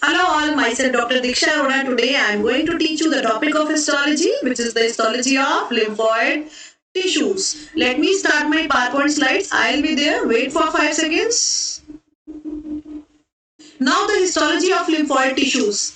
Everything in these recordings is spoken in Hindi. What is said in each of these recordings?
Hello all, myself Dr. Diksha Arora. Today I am going to teach you the topic of histology, which is the histology of lymphoid tissues. Let me start my PowerPoint slides. I'll be there. Wait for 5 seconds. Now the histology of lymphoid tissues.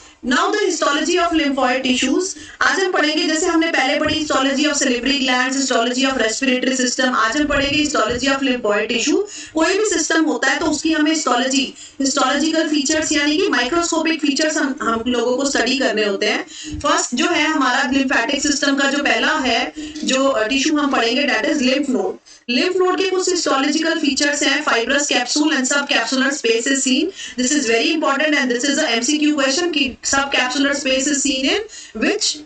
आज हम पढ़ेंगे, जैसे हमने पहले पढ़ी histology of salivary glands, histology of respiratory system, आज हम पढ़ेंगे हिस्टोलॉजी ऑफ लिम्फॉइड टिश्यू। कोई भी सिस्टम होता है तो उसकी हमें हिस्टोलॉजिकल फीचर्स यानी कि माइक्रोस्कोपिक फीचर्स हम लोगों को स्टडी करने होते हैं। फर्स्ट जो है हमारा लिम्फेटिक सिस्टम का जो पहला है जो टिश्यू हम पढ़ेंगे, that is lymph node. Lymph node के कुछ हिस्टोलॉजिकल फीचर्स हैं, फाइब्रस कैप्सूल एंड सब capsular space is seen. This is very important and this is a MCQ question कि सब capsular space is seen in which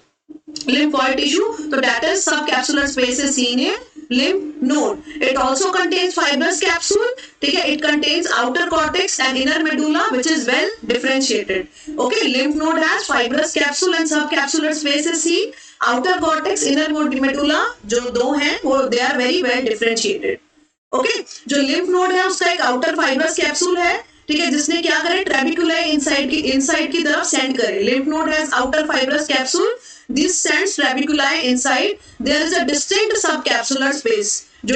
lymphoid tissue, so that is subcapsular space is seen in lymph node. It also contains fibrous capsule, ठीक है, it contains outer cortex and inner medulla which is well differentiated. Okay, lymph node has fibrous capsule and subcapsular space is seen. Outer cortex, inner medulla जो दो हैं वो they are very well differentiated. Okay, जो lymph node है उसका एक outer fibrous capsule है, ठीक है, जिसने क्या करे, ट्रेबिकुलाई इनसाइड की तरफ सेंड करे। Lymph node has outer fibrous capsule, this sends trabeculae inside. There is a distinct subcapsular space. जो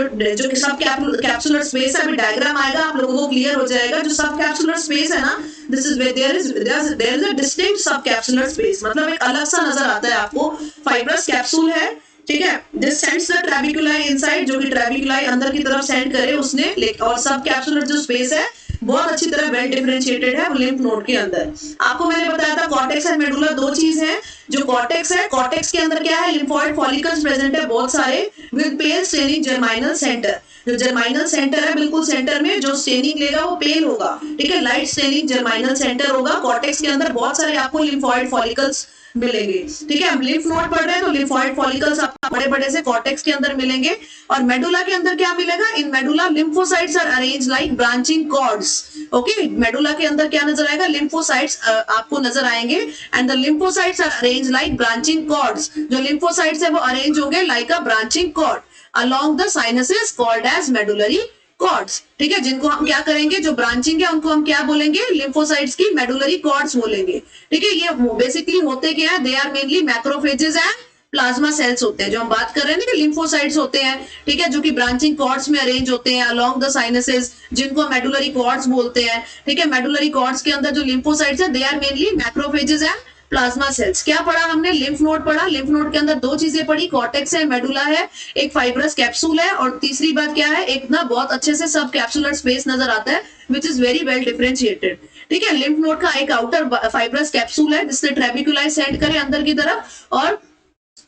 सब कैप्सुलर स्पेस है, अभी डायग्राम आएगा आप लोगों को क्लियर हो जाएगा। जो सब कैप्सुलर स्पेस है ना, this is there is a distinct सब कैप्सुलर स्पेस, मतलब एक अलग सा नजर आता है आपको। फाइब्रस कैप्सूल है, ठीक है, दिस सेंड्स द ट्रेबिकुलाई इनसाइड, जो कि ट्रेबिकुलाई अंदर की तरफ सेंड करे उसने। और सब कैप्सुलर जो स्पेस है बहुत अच्छी तरह वेल डिफरेंशिएटेड है लिम्फ नोड के अंदर। आपको मैंने बताया था कॉर्टेक्स एंड मेडुला दो चीज है। जो कॉर्टेक्स है, कॉर्टेक्स के अंदर क्या है, लिम्फॉइड फॉलिकल्स प्रेजेंट है बहुत सारे विद पेल स्टेनिंग जर्माइनल सेंटर। जो जर्माइनल सेंटर है बिल्कुल सेंटर में जो स्टेनिंग लेगा वो पेल होगा, ठीक है, लाइट स्टेनिंग जर्माइनल सेंटर होगा। कॉर्टेक्स के अंदर बहुत सारे आपको लिम्फॉइड फॉलिकल्स मिलेंगे, ठीक है। हम लिम्फ नोड पढ़ रहे हैं तो लिम्फॉइड फॉलिकल्स आपको बड़े बड़े से कॉर्टेक्स के अंदर मिलेंगे। और मेडुला के अंदर क्या मिलेगा, in medulla lymphocytes are arranged like branching cords. Okay, medulla के अंदर क्या नजर आएगा, लिम्फोसाइट्स आपको नजर आएंगे and the lymphocytes are arranged like branching cords. जो लिम्फोसाइट्स है वो अरेंज होंगे like a branching cord along the sinuses called as medullary cords, ठीक है, जिनको हम क्या करेंगे, जो ब्रांचिंग है उनको हम क्या बोलेंगे, लिम्फोसाइट्स की मेडुलरी कॉर्ड्स बोलेंगे, ठीक है। ये बेसिकली होते क्या है, they are mainly macrophages and plasma cells होते हैं। जो हम बात कर रहे हैं ना, लिम्फोसाइट्स होते हैं, ठीक है, जो कि ब्रांचिंग कॉर्ड्स में अरेंज होते हैं अलोंग द साइनसेस, जिनको मेडुलरी कॉर्ड्स बोलते हैं, ठीक है। मेडुलरी कॉर्ड्स के अंदर जो लिम्फोसाइट्स है they are mainly macrophages and plasma cells. क्या पढ़ा हमने, लिम्फ नोड पढ़ा। लिम्फ नोड के अंदर दो चीजें पढ़ी, कॉर्टेक्स है, मेडुला है, एक फाइब्रस कैप्सूल है, और तीसरी बात क्या है, एक ना बहुत अच्छे से सब कैप्सुलर स्पेस नजर आता है which is very well differentiated, ठीक है। लिम्फ नोड का एक आउटर फाइब्रस कैप्सूल है जिससे ट्रेबिकुलाई सेंड करे अंदर की तरफ, और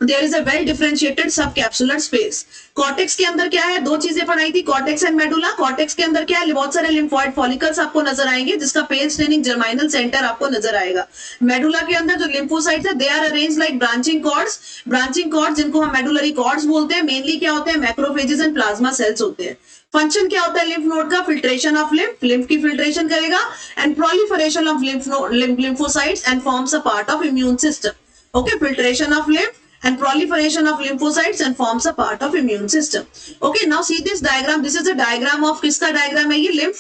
there is a well differentiated subcapsular space. Cortex के अंदर क्या है, दो चीजें पढ़ाई थी, कॉर्टेक्स एंड मेडुला। कॉर्टेक्स के अंदर क्या है, बहुत सारे लिम्फॉइड फॉलिकल्स आपको नजर आएंगे जिसका पेल स्टेनिंग जर्माइनल सेंटर आपको नजर आएगा। मेडुला के अंदर जो लिम्फोसाइट्स है they are arranged like branching cords. Branching cords जिनको हम मेडुलरी कॉर्ड्स बोलते हैं, मेनली क्या होते हैं, मैक्रोफेजेस एंड प्लाज्मा सेल्स होते हैं। फंक्शन क्या होता है लिम्फ नोड का, फिल्ट्रेशन ऑफ लिम्फ की फिल्ट्रेशन करेगा and proliferation of lymphocytes and forms a part of immune system. Okay, filtration of lymph and proliferation of lymphocytes and forms a part of immune system. Okay, now see this diagram. This is a diagram of किसका diagram है, ये lymph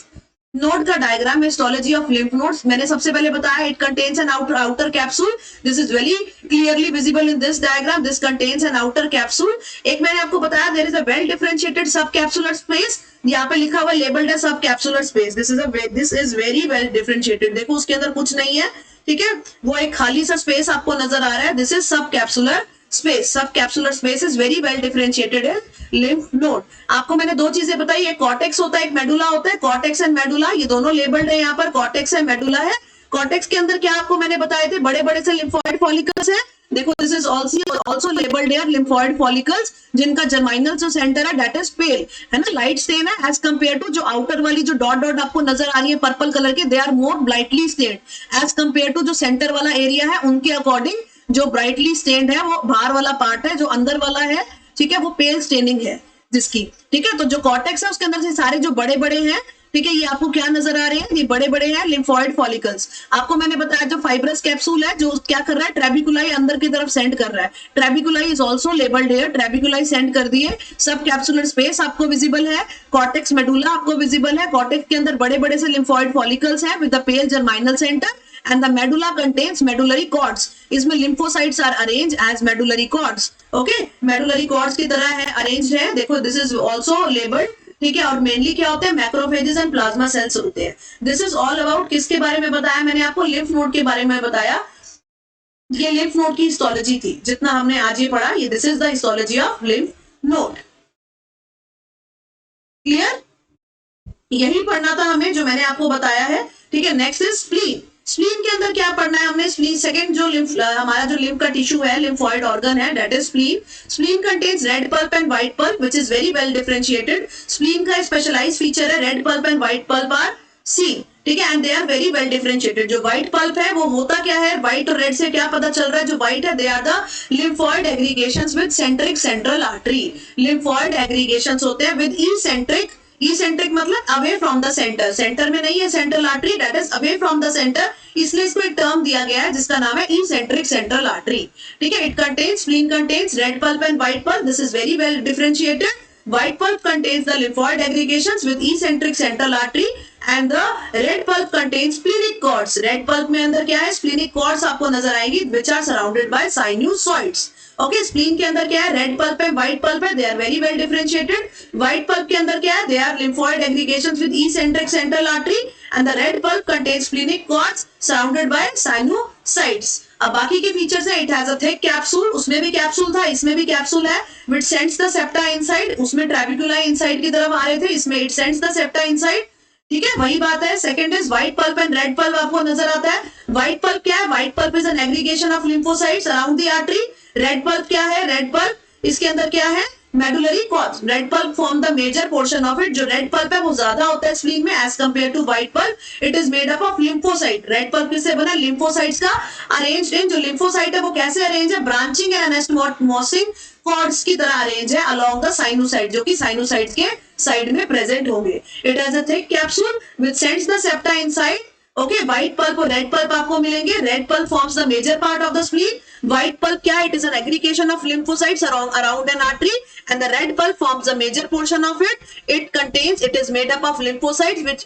node का diagram है, histology of lymph nodes. मैंने सबसे पहले बताया it contains an outer capsule. This is very clearly visible in this diagram. This contains an outer capsule. एक मैंने आपको बताया there is a well differentiated subcapsular space. यहाँ पे लिखा हुआ labeled है subcapsular space. This is very well differentiated. देखो उसके अंदर कुछ नहीं है, ठीक है, वो एक खाली सा स्पेस आपको नजर आ रहा है। This is subcapsular space. Subcapsular space is very well differentiated in lymph node. आपको मैंने दो चीजें बताई, एक कॉर्टेक्स होता है, एक मेडुला होता है। कॉर्टेक्स एंड मेडुला ये दोनों लेबल्ड है, यहाँ पर कॉर्टेक्स एंड मेडुला है। कॉर्टेक्स के अंदर क्या आपको मैंने बताए थे, बड़े बड़े से लिम्फॉइड फॉलिकल्स है। देखो this is also labelled here lymphoid follicles, जिनका जर्माइनल जो सेंटर है दैट इज पेल, है ना, लाइट स्टेन है एज कंपेयर टू जो आउटर वाली जो डॉट डॉट आपको नजर आ रही है पर्पल कलर के, they are more brightly stained as compare to जो सेंटर वाला एरिया है उनके अकॉर्डिंग। जो ब्राइटली स्टेन्ड है वो बाहर वाला पार्ट है, जो अंदर वाला है, ठीक है, वो पेल स्टेनिंग है जिसकी, ठीक है। तो जो कॉर्टेक्स है उसके अंदर से सारे जो बड़े बड़े हैं, ठीक है, ये आपको क्या नजर आ रहे हैं, ये बड़े बड़े हैं लिम्फॉइड फॉलिकल्स। आपको मैंने बताया जो फाइब्रस कैप्सूल है जो क्या कर रहा है, ट्रेबिकुलाई अंदर की तरफ सेंड कर रहा है। Trabeculae is also labelled here, trabeculae send कर दिए। सब कैप्सुलर स्पेस आपको विजिबल है। कॉर्टेक्स मेडुला आपको विजिबल है। कॉर्टेक्स के अंदर बड़े बड़े से लिम्फॉइड फॉलिकल्स हैं with the pale germinal centre and the medulla contains medullary cords. इसमें lymphocytes are arranged as medullary cords. Okay, medullary cords की तरह है, arranged है. देखो this is also labeled. ठीक है, और मेनली क्या होते हैं, मैक्रोफेजेस एंड प्लाज्मा सेल्स होते हैं. दिस इज ऑल अबाउट किसके बारे में बताया मैंने आपको, लिम्फ नोड के बारे में बताया. ये लिम्फ नोड की हिस्टोलॉजी थी जितना हमने आज ये पढ़ा. ये this is the histology of lymph node. Clear, यही पढ़ना था हमें जो मैंने आपको बताया है. ठीक है, नेक्स्ट इज स्प्लीन. स्प्लीन के अंदर क्या पढ़ना है हमने, स्प्लीन सेकंड जो लिम्फ हमारा जो लिम्फ का टिश्यू है, लिम्फॉइड ऑर्गन है, that is spleen. Spleen contains red pulp and white pulp which is very well differentiated. Spleen का स्पेशलाइज्ड फीचर है red pulp and white pulp are seen. ठीक है, and they are very well differentiated. जो व्हाइट पल्प है वो होता क्या है, व्हाइट और रेड से क्या पता चल रहा है, जो व्हाइट है they are the lymphoid aggregations with centric central artery. Lymphoid aggregations होते हैं विद इसेंट्रिक. इसेंट्रिक मतलब away from the centre, centre में नहीं है central artery, that is away from the centre. इसलिए इसको एक टर्म दिया गया है जिसका नाम है इसेंट्रिक सेंट्रल आर्टरी. ठीक है, it contains, spleen contains red pulp and white pulp. This is very well differentiated. White pulp contains the lymphoid aggregations with eccentric central artery and the red pulp contains splenic cords. Red pulp में अंदर क्या है, splenic cords आपको नजर आएंगी which are surrounded by sinusoids. Okay, spleen के अंदर क्या है, red pulp है, white pulp है, they are very well differentiated. White pulp के अंदर क्या है, they are lymphoid aggregations with eccentric central artery and the red pulp contains splenic cords surrounded by sinusoids. अब बाकी के फीचर्स है, it has a thick capsule, उसमें भी कैप्सूल था, इसमें भी कैप्सूल है, विच सेंड्स द सेप्टा इनसाइड. उसमें ट्रैबिकुला इनसाइड की तरफ आ रहे थे, इसमें it sends the septa inside. ठीक है, वही बात है. Second is white pulp and red pulp आपको नजर आता है. व्हाइट पल्प क्या है, white pulp is an aggregation of lymphocytes around the artery. Red pulp क्या है, रेड पल्प इसके अंदर क्या है, medullary cords. Red pulp form the major portion of it. जो रेड पल्प है वो ज्यादा होता है स्प्लीन में as compare to white pulp. It is made up of lymphocyte. Red pulp किससे बना, लिम्फोसाइट्स का अरेंज्ड इन. जो लिम्फोसाइट है वो कैसे अरेंज है, ब्रांचिंग एंड एनास्टोमोसिंग कॉर्ड्स की तरह अरेंज है अलोंग द साइनोसाइड, जो कि साइनोसाइड्स के साइड में प्रेजेंट होंगे. It has a thick capsule which sends the septa inside. Okay, white pulp और रेड पल्प आपको मिलेंगे. Red pulp forms the major part of the spleen. White pulp क्या है, it is an aggregation of lymphocytes around an artery, and the red pulp forms a major portion of it. It is made up of lymphocytes which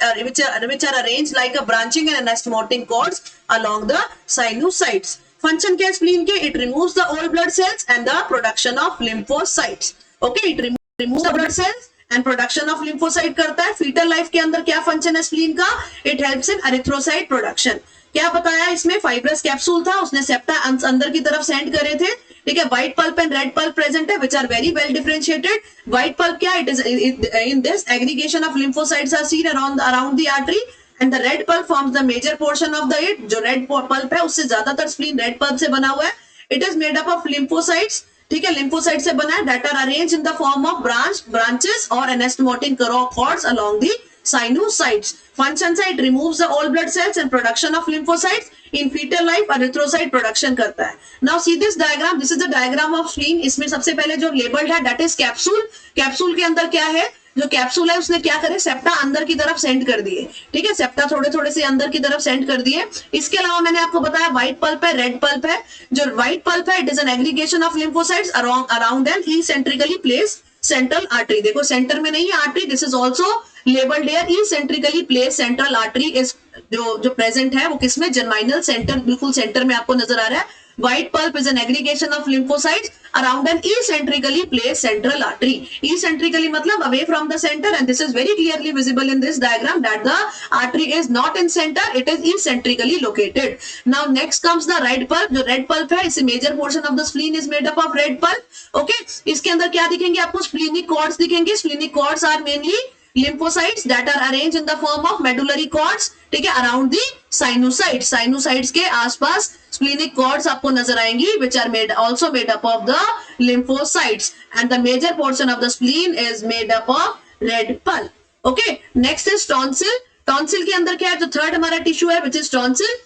are arranged like a branching and anastomotic cords along the sinusoids. Function क्या है spleen के, it removes the old blood cells and the production of lymphocytes. Okay, it removes the blood cells and production of lymphocyte करता है. Fetal life के अंदर क्या function है spleen का, it helps in erythrocyte production. क्या बताया इसमें, फाइब्रस कैप्सूल था, उसने सेप्टा अंदर की तरफ सेंड करे थे. ठीक है, white pulp and red pulp present है which are very well differentiated. White pulp क्या, it is in this aggregation of lymphocytes are seen around the artery and the red pulp forms the major portion of the it. जो रेड पल्प है उससे ज्यादातर स्प्लीन रेड पल्प से बना हुआ है. It is made up of lymphocytes. ठीक है, लिम्फोसाइट से बना है, that are arranged in the form of branches और anastomotic cords along the sinusoids. Functions है, it removes the old blood cells and production of lymphocytes. In fetal life erythrocyte production करता है. Now see this diagram. This is the diagram of spleen. इसमें सबसे पहले जो labeled है that is capsule. कैप्सूल के अंदर क्या है, जो कैप्सूल है उसने क्या करे, सेप्टा अंदर की तरफ सेंड कर दिए. ठीक है, सेप्टा थोड़े थोड़े से अंदर की तरफ सेंड कर दिए. इसके अलावा मैंने आपको बताया व्हाइट पल्प है, रेड पल्प है. जो व्हाइट पल्प है, it is an aggregation of lymphocytes around an eccentrically placed central artery. देखो सेंटर में नहीं है artery, this is also labelled here. Eccentrically placed central artery is जो प्रेजेंट है वो किसमें, जर्माइनल सेंटर, बिल्कुल सेंटर में आपको नजर आ रहा है. White pulp is an aggregation of lymphocytes around an eccentrically placed central artery. Eccentrically मतलब away from the center, and this is very clearly visible in this diagram that the artery is not in center, it is eccentrically located. Now next comes the red pulp. जो red pulp है, इसे major portion of the spleen is made up of red pulp. Okay, इसके अंदर क्या दिखेंगे आपको, splenic cords दिखेंगे. Splenic cords are mainly lymphocytes that are arranged in the form of medullary cords. ठीक है, around the sinusoids. Sinusoids के आसपास splenic cords आपको नजर आएंगी which are also made up of the lymphocytes, and the major portion of the spleen is made up of red pulp. Okay, next is tonsil. Tonsil के अंदर क्या है, जो थर्ड हमारा टिश्यू है which is tonsil.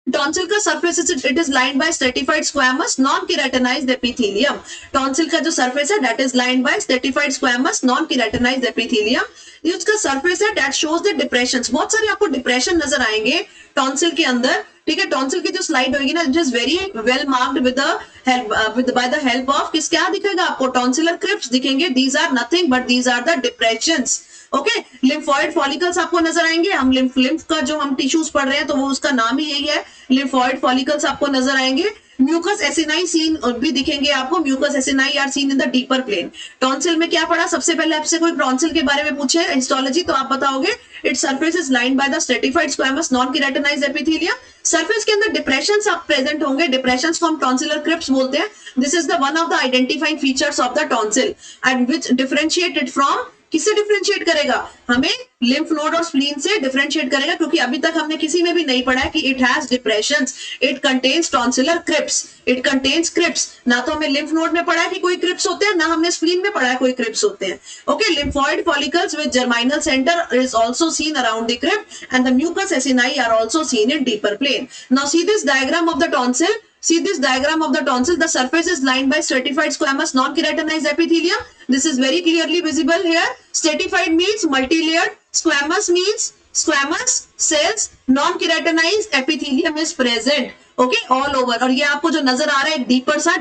टॉन्सिल का surface it is lined by stratified squamous non keratinised epithelium. Tonsil का जो सरफेस है that is lined by stratified squamous non keratinised epithelium. ये उसका सरफेस है दैट शोज द डिप्रेशंस. बहुत सारे आपको डिप्रेशन नजर आएंगे टॉन्सिल के अंदर. ठीक है, टॉन्सिल की जो स्लाइड होगी ना, it is very well marked with by the help of क्या दिखेगा आपको, टॉन्सिलर क्रिप्स दिखेंगे. These are nothing but these are the depressions. Okay, lymphoid follicles आपको नजर आएंगे। हम लिम्फ का जो हम टिश्यूज पढ़ रहे हैं तो वो उसका नाम ही यही है, लिम्फोइड फॉलिकल्स आपको नजर आएंगे। म्यूकस एसिनाई सीन भी दिखेंगे आपको, mucous acini are seen in the deeper plane. Tonsil में क्या पढ़ा, सबसे पहले आपसे कोई टॉन्सिल के बारे में पूछे हिस्टोलॉजी तो आप बताओगे its surface is lined by the stratified squamous non keratinised epithelium. Surface के अंदर डिप्रेशंस आप प्रेजेंट होंगे, डिप्रेशंस को हम टॉन्सिलर क्रिप्ट्स बोलते हैं। This is the one of the identifying features of the tonsil and which differentiated from, किससे डिफरेंशिएट करेगा, हमें लिम्फ नोड और स्प्लीन से डिफरेंशिएट करेगा, क्योंकि अभी तक हमने किसी में भी नहीं पढ़ा है कि it has depressions, it contains tonsillar crypts, it contains crypts. ना तो हमें लिम्फ नोड में पढ़ा है कि कोई क्रिप्ट्स होते हैं, ना हमने स्प्लीन में पढ़ा है कोई क्रिप्ट्स होते हैं। Okay, lymphoid follicles with germinal centre is also seen around the crypt and the mucous acini are also seen in deeper plane. Now see this diagram of the tonsil. See this diagram of the tonsil. The surface is lined by stratified squamous non-keratinized epithelium. This is very clearly visible here. Stratified means multi-layered. Squamous means squamous cells. Non-keratinized epithelium is present. Okay, all over. और ये आपको जो नजर आ रहा है डीपर सा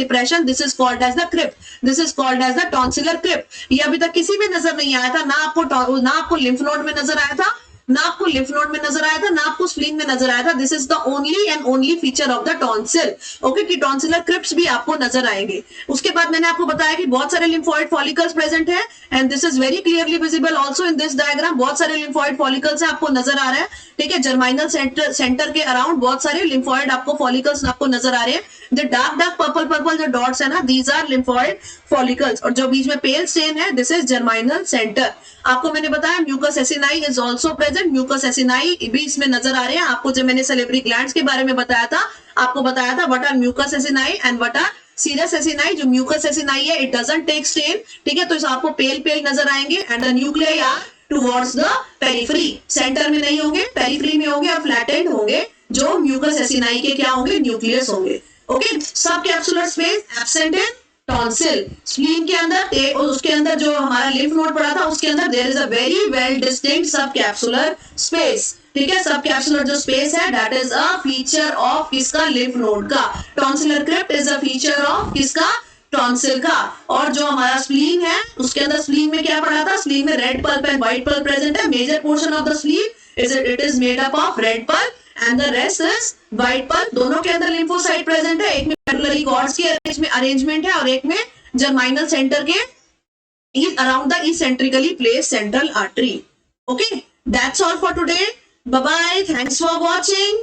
depression, this is called as the crypt. This is called as the tonsillar crypt. ये अभी तक किसी में नजर नहीं आया था, ना आपको lymph node में नजर आया था, ना आपको लिम्फ नोड में नजर आया था, ना आपको स्प्लीन में नजर आया था। This is the only and only feature of the tonsil. Okay, कि टॉन्सिलर क्रिप्ट्स भी आपको नजर आएंगे। उसके बाद मैंने आपको बताया कि बहुत सारे लिम्फोइड फॉलिकल्स प्रेजेंट है and this is very clearly visible also in this diagram. बहुत सारे लिम्फोइड फॉलिकल्स है, आपको नजर आ रहा है। ठीक है, जर्माइनल सेंटर के अराउंड बहुत सारे लिम्फोइड आपको फॉलिकल्स आपको नजर आ रहे हैं। द डार्क पर्पल जो डॉट्स है ना, दीज आर लिम्फोइड फॉलिकल्स, और जो बीच में पेल स्टेन है दिस इज जर्माइनल सेंटर। आपको मैंने बताया mucous acini is also present, mucous acini भी इसमें नजर आ रहे हैं। आपको जब मैंने सैलिवरी ग्लैंड्स के बारे में बताया था, आपको बताया था what are mucous acini and what are serous acini. जो म्यूकस एसिनाई है इट डजंट टेक स्टेन, ठीक है, तो आपको पेल नजर आएंगे and the nuclei are towards the periphery, centre में नहीं होंगे, पेरिफेरी में होंगे और फ्लैटेंड होंगे। जो म्यूकस एसिनाई के क्या होंगे, न्यूक्लियस होंगे। ओके, सब capsular space absent in tonsil. Spleen के अंदर और उसके अंदर जो हमारा लिम्फ नोड पड़ा था उसके अंदर there is a very well distinct सब कैप्सुलर स्पेस। ठीक है, सब कैप्सुलर जो स्पेस है that is a feature of किसका, लिम्फ नोड का। Tonsillar crypt is a feature of किसका, टॉन्सिल का। और जो हमारा स्प्लीन है उसके अंदर स्प्लीन में क्या पड़ा था, स्प्लीन में red pulp and white pulp present है। Major portion of the spleen it is made up of red pulp and the rest is white pulp. दोनों के अंदर लिम्फोसाइट प्रेजेंट है, एक में मेडुलरी कॉर्ड्स की अरेंजमेंट है और एक में जर्माइनल सेंटर के around the eccentrically placed central artery. Okay, that's all for today. Bye bye, thanks for watching.